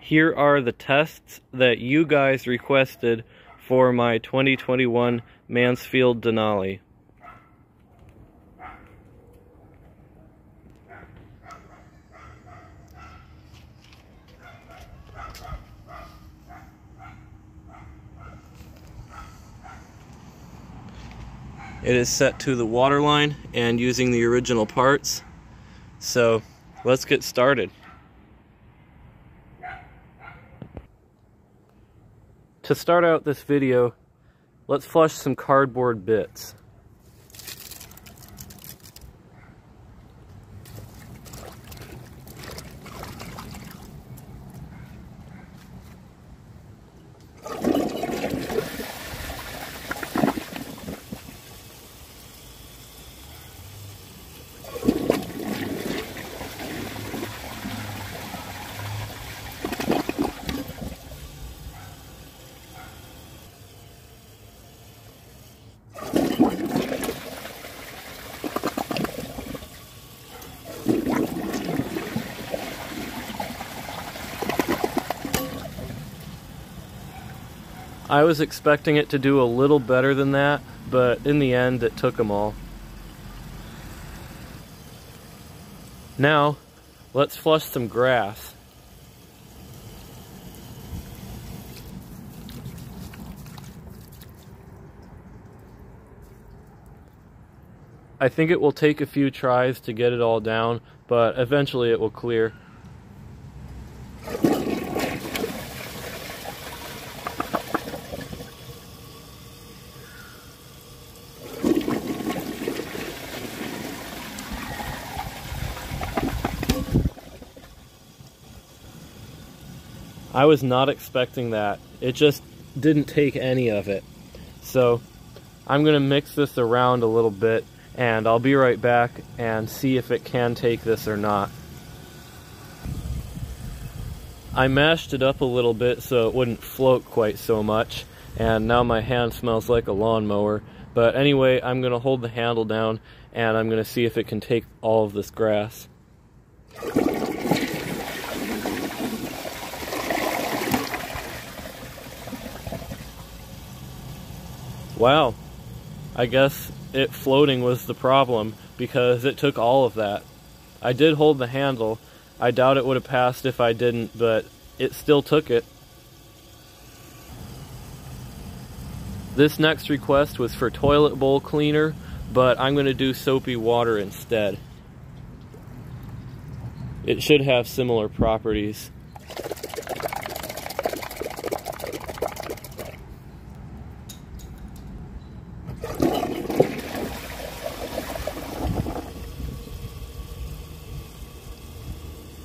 Here are the tests that you guys requested for my 2021 Mansfield Denali. It is set to the water line and using the original parts. So let's get started. To start out this video, let's flush some cardboard bits. I was expecting it to do a little better than that, but in the end it took them all. Now, let's flush some grass. I think it will take a few tries to get it all down, but eventually it will clear. I was not expecting that. It just didn't take any of it. So I'm gonna mix this around a little bit and I'll be right back and see if it can take this or not. I mashed it up a little bit so it wouldn't float quite so much, and now my hand smells like a lawnmower. But anyway, I'm gonna hold the handle down and I'm gonna see if it can take all of this grass. Wow, I guess it floating was the problem because it took all of that. I did hold the handle. I doubt it would have passed if I didn't, but it still took it. This next request was for toilet bowl cleaner, but I'm going to do soapy water instead. It should have similar properties.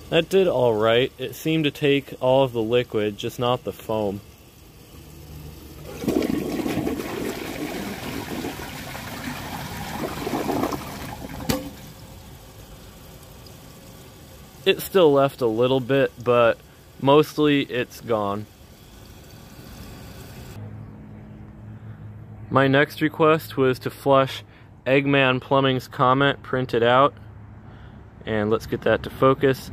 That did all right. It seemed to take all of the liquid, just not the foam. It still left a little bit, but mostly it's gone. My next request was to flush Eggman Plumbing's comment printed out. And let's get that to focus.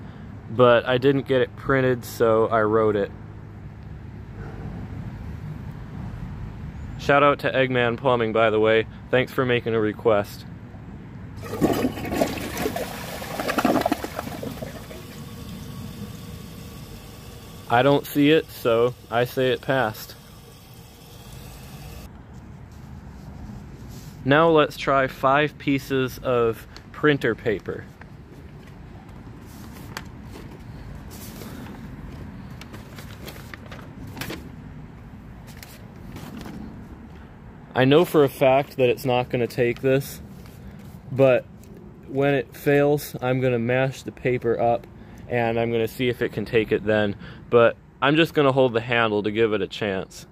But I didn't get it printed, so I wrote it. Shout out to Eggman Plumbing, by the way. Thanks for making a request. I don't see it, so I say it passed. Now let's try 5 pieces of printer paper. I know for a fact that it's not going to take this, but when it fails, I'm going to mash the paper up and I'm going to see if it can take it then. But I'm just going to hold the handle to give it a chance.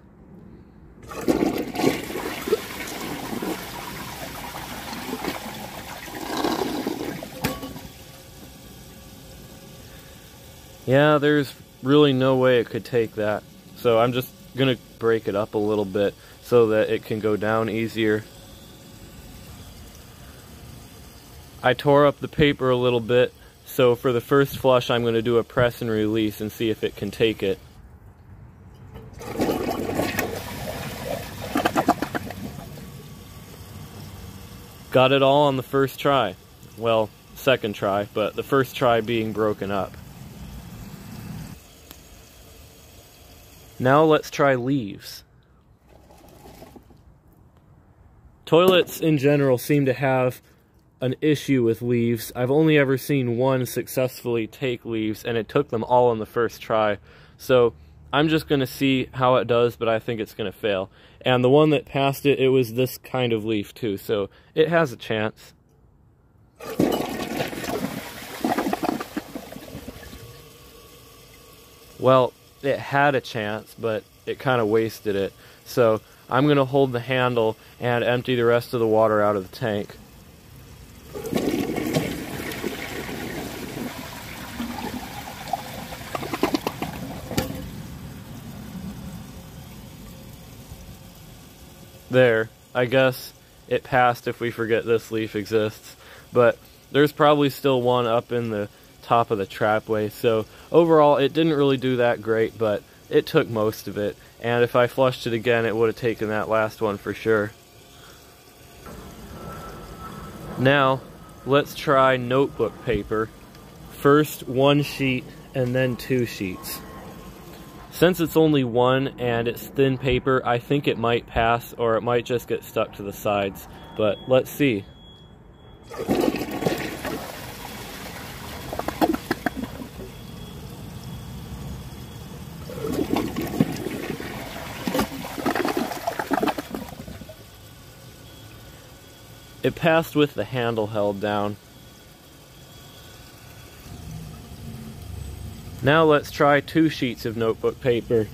Yeah, there's really no way it could take that. So I'm just going to break it up a little bit so that it can go down easier. I tore up the paper a little bit So for the first flush, I'm going to do a press and release and see if it can take it. Got it all on the first try. Well, second try, but the first try being broken up. Now let's try leaves. Toilets in general seem to have an issue with leaves. I've only ever seen one successfully take leaves, and it took them all on the first try. So I'm just going to see how it does, but I think it's going to fail. And the one that passed it, it was this kind of leaf too, so it has a chance. Well, it had a chance, but it kind of wasted it. So I'm going to hold the handle and empty the rest of the water out of the tank. There, I guess it passed if we forget this leaf exists, but there's probably still one up in the top of the trapway, so overall it didn't really do that great, but it took most of it, and if I flushed it again it would have taken that last one for sure. Now, let's try notebook paper. First 1 sheet and then 2 sheets. Since it's only one and it's thin paper, I think it might pass, or it might just get stuck to the sides, but let's see. It passed with the handle held down. Now let's try 2 sheets of notebook paper.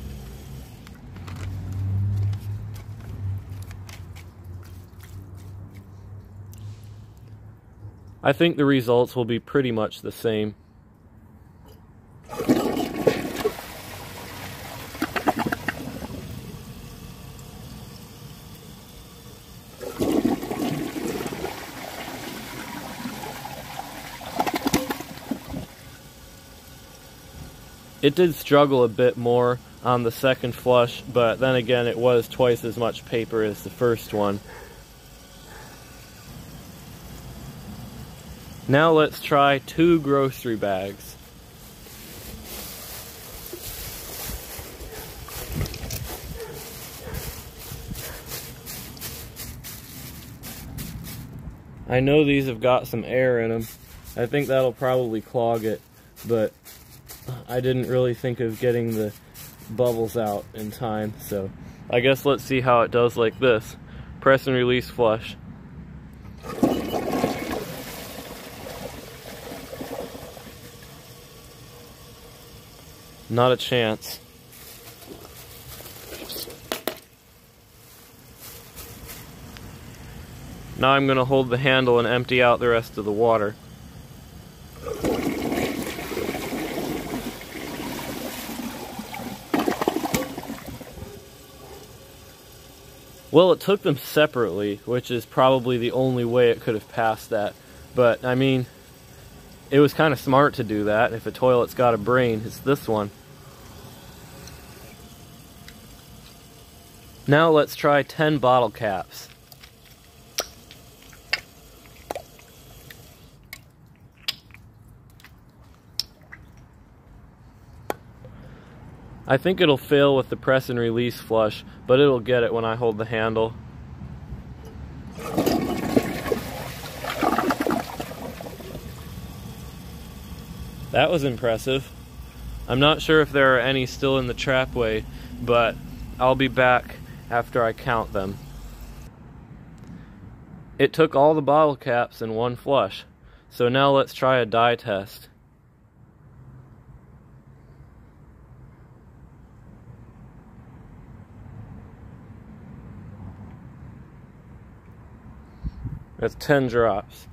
I think the results will be pretty much the same. It did struggle a bit more on the second flush, but then again it was twice as much paper as the first one. Now let's try 2 grocery bags. I know these have got some air in them. I think that'll probably clog it, but I didn't really think of getting the bubbles out in time, so I guess let's see how it does like this. Press and release flush. Not a chance. Now I'm going to hold the handle and empty out the rest of the water. Well, it took them separately, which is probably the only way it could have passed that. But, I mean, it was kind of smart to do that. If a toilet's got a brain, it's this one. Now let's try 10 bottle caps. I think it'll fail with the press and release flush, but it'll get it when I hold the handle. That was impressive. I'm not sure if there are any still in the trapway, but I'll be back after I count them. It took all the bottle caps in one flush, so now let's try a dye test. That's 10 drops.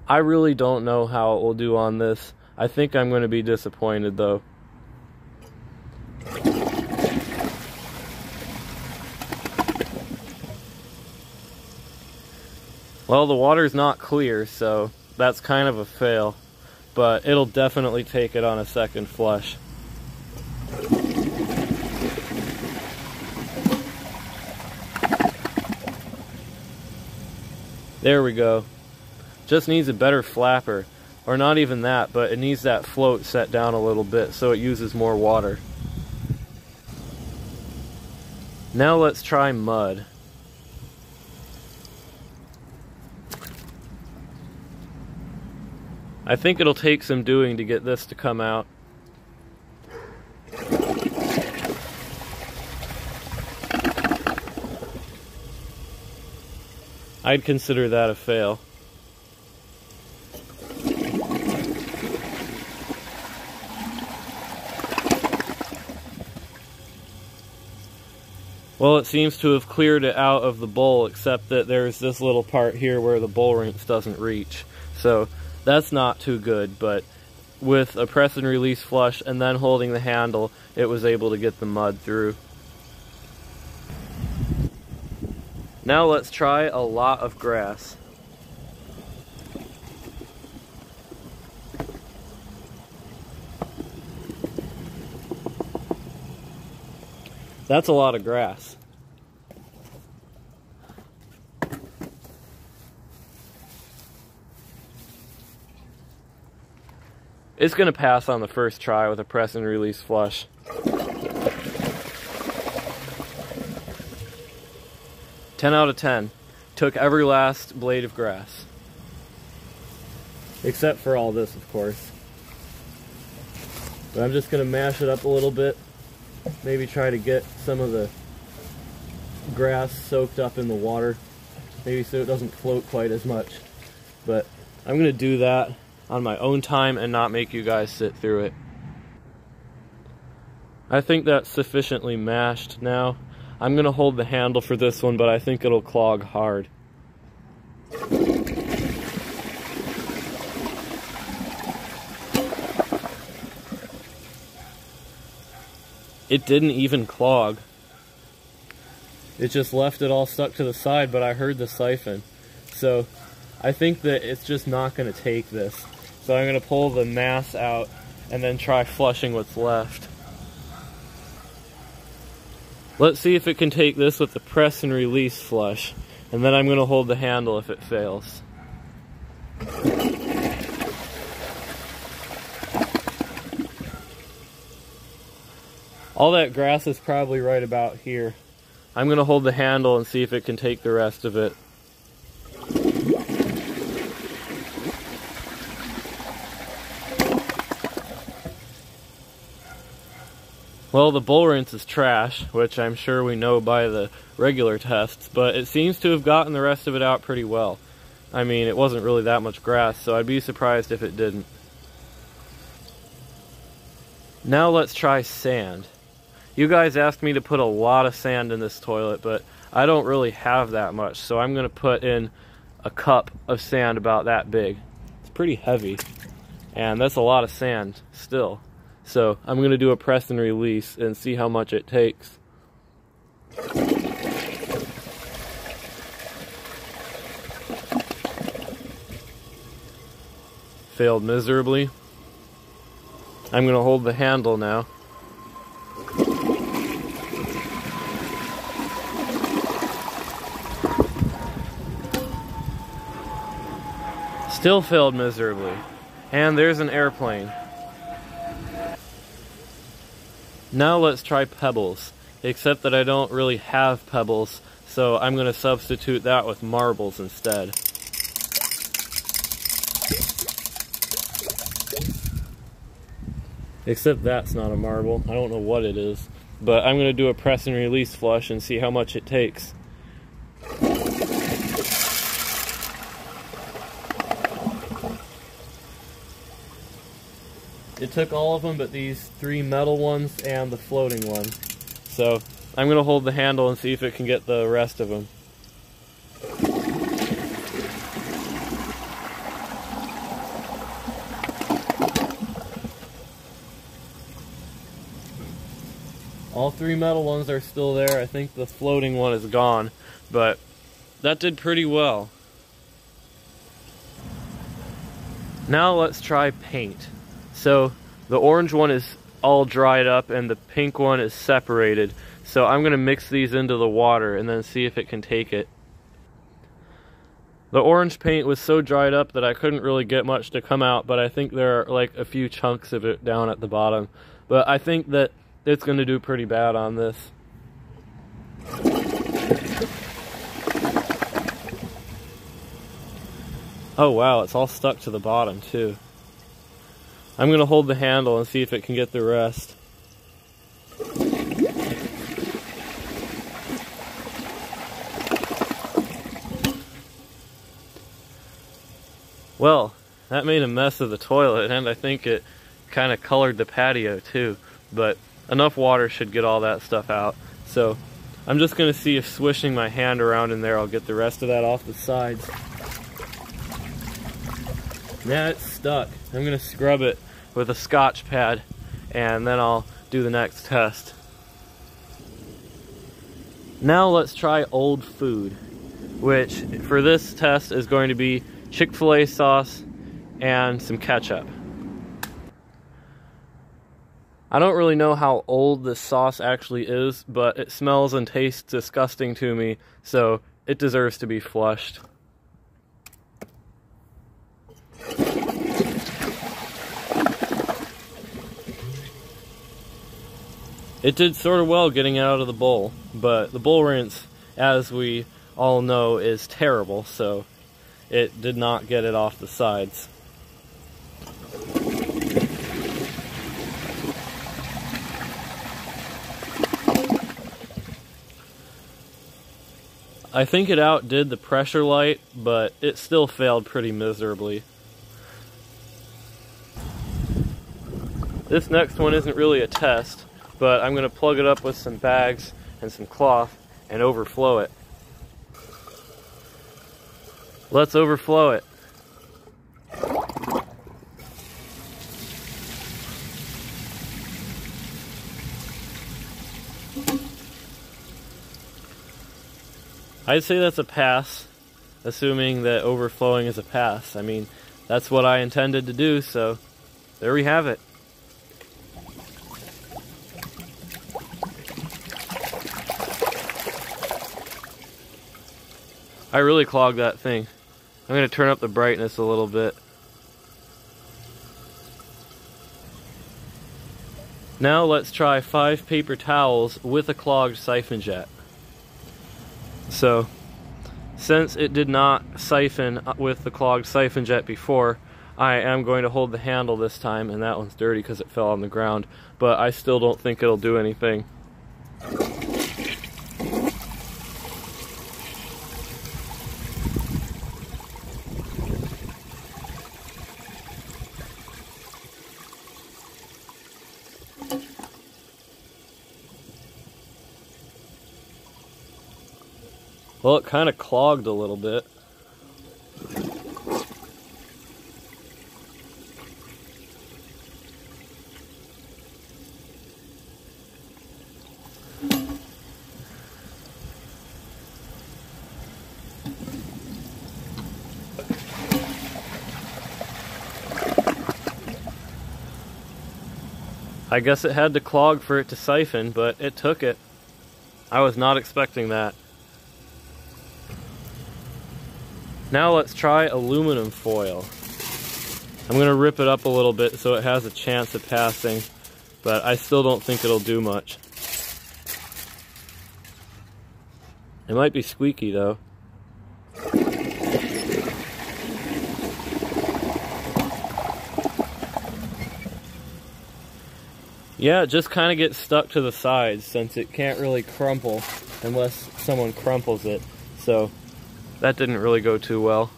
I really don't know how it will do on this. I think I'm going to be disappointed though. Well, the water's not clear, so that's kind of a fail, but it'll definitely take it on a second flush. There we go. Just needs a better flapper, or not even that, but it needs that float set down a little bit so it uses more water. Now let's try mud. I think it'll take some doing to get this to come out. I'd consider that a fail. Well, it seems to have cleared it out of the bowl, except that there's this little part here where the bowl rinse doesn't reach. So that's not too good, but with a press and release flush and then holding the handle, it was able to get the mud through. Now let's try a lot of grass. That's a lot of grass. It's going to pass on the first try with a press and release flush. Ten out of 10. Took every last blade of grass. Except for all this, of course. But I'm just going to mash it up a little bit. Maybe try to get some of the grass soaked up in the water. Maybe so it doesn't float quite as much. But I'm going to do that on my own time and not make you guys sit through it. I think that's sufficiently mashed now. I'm going to hold the handle for this one, but I think it'll clog hard. It didn't even clog. It just left it all stuck to the side, but I heard the siphon. So I think that it's just not going to take this. So I'm going to pull the mass out and then try flushing what's left. Let's see if it can take this with the press and release flush, and then I'm going to hold the handle if it fails. All that grass is probably right about here. I'm going to hold the handle and see if it can take the rest of it. Well, the bowl rinse is trash, which I'm sure we know by the regular tests, but it seems to have gotten the rest of it out pretty well. I mean, it wasn't really that much grass, so I'd be surprised if it didn't. Now let's try sand. You guys asked me to put a lot of sand in this toilet, but I don't really have that much, so I'm going to put in a cup of sand about that big. It's pretty heavy, and that's a lot of sand still. So I'm going to do a press and release and see how much it takes. Failed miserably. I'm going to hold the handle now. Still failed miserably. And there's an airplane. Now let's try pebbles, except that I don't really have pebbles, so I'm going to substitute that with marbles instead. Except that's not a marble. I don't know what it is. But I'm going to do a press and release flush and see how much it takes. It took all of them but these 3 metal ones and the floating one. So I'm going to hold the handle and see if it can get the rest of them. All 3 metal ones are still there. I think the floating one is gone, but that did pretty well. Now let's try paint. So the orange one is all dried up and the pink one is separated. So I'm gonna mix these into the water and then see if it can take it. The orange paint was so dried up that I couldn't really get much to come out, but I think there are like a few chunks of it down at the bottom. But I think that it's gonna do pretty bad on this. Oh wow, it's all stuck to the bottom too. I'm gonna hold the handle and see if it can get the rest. Well, that made a mess of the toilet, and I think it kind of colored the patio too, but enough water should get all that stuff out. So I'm just gonna see if swishing my hand around in there, I'll get the rest of that off the sides. Yeah, it's stuck. I'm gonna scrub it with a Scotch pad, and then I'll do the next test. Now let's try old food, which for this test is going to be Chick-fil-A sauce and some ketchup. I don't really know how old this sauce actually is, but it smells and tastes disgusting to me, so it deserves to be flushed. It did sort of well getting it out of the bowl, but the bowl rinse, as we all know, is terrible, so it did not get it off the sides. I think it outdid the pressure light, but it still failed pretty miserably. This next one isn't really a test, but I'm going to plug it up with some bags and some cloth and overflow it. Let's overflow it. I'd say that's a pass, assuming that overflowing is a pass. I mean, that's what I intended to do, so there we have it. I really clogged that thing. I'm going to turn up the brightness a little bit. Now let's try 5 paper towels with a clogged siphon jet. So, since it did not siphon with the clogged siphon jet before, I am going to hold the handle this time, and that one's dirty because it fell on the ground, but I still don't think it'll do anything. Well, it kind of clogged a little bit. I guess it had to clog for it to siphon, but it took it. I was not expecting that. Now let's try aluminum foil. I'm going to rip it up a little bit so it has a chance of passing, but I still don't think it'll do much. It might be squeaky though. Yeah, it just kind of gets stuck to the sides since it can't really crumple unless someone crumples it. So that didn't really go too well.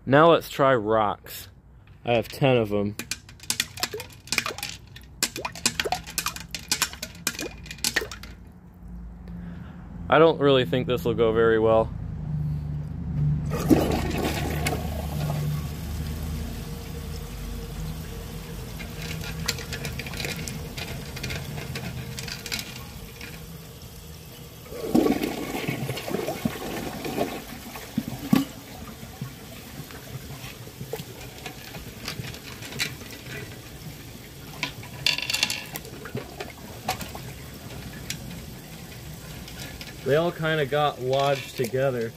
Now let's try rocks. I have 10 of them. I don't really think this will go very well. they all kind of got lodged together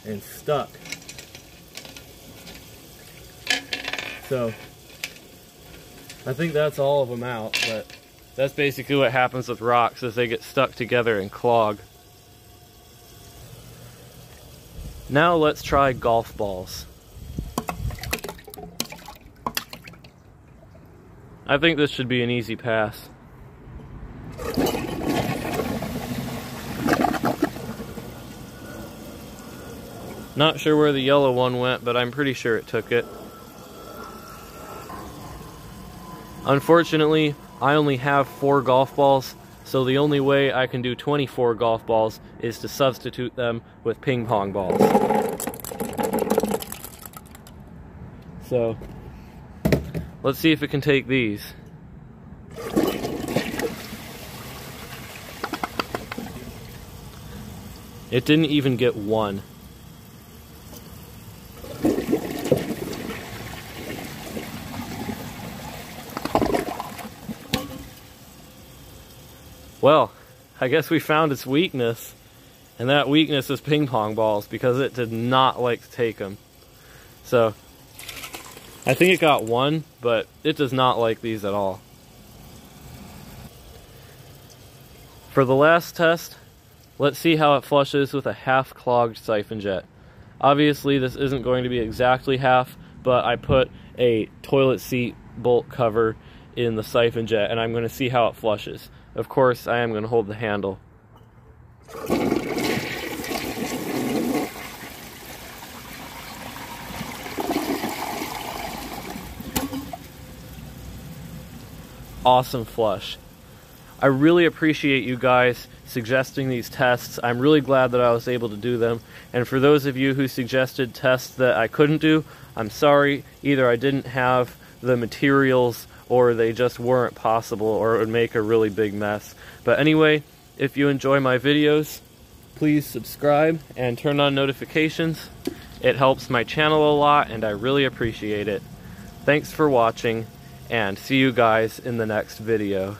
and stuck. So I think that's all of them out, but that's basically what happens with rocks, is they get stuck together and clog. Now let's try golf balls. I think this should be an easy pass. Not sure where the yellow one went, but I'm pretty sure it took it. Unfortunately, I only have 4 golf balls, so the only way I can do 24 golf balls is to substitute them with ping pong balls. So, let's see if it can take these. It didn't even get one. Well, I guess we found its weakness, and that weakness is ping pong balls, because it did not like to take them. So, I think it got one, but it does not like these at all. For the last test, let's see how it flushes with a half-clogged siphon jet. Obviously, this isn't going to be exactly half, but I put a toilet seat bolt cover in the siphon jet, and I'm going to see how it flushes. Of course, I am going to hold the handle. Awesome flush. I really appreciate you guys suggesting these tests. I'm really glad that I was able to do them. And for those of you who suggested tests that I couldn't do, I'm sorry. Either I didn't have the materials, or they just weren't possible, or it would make a really big mess. But anyway, if you enjoy my videos, please subscribe and turn on notifications. It helps my channel a lot, and I really appreciate it. Thanks for watching, and see you guys in the next video.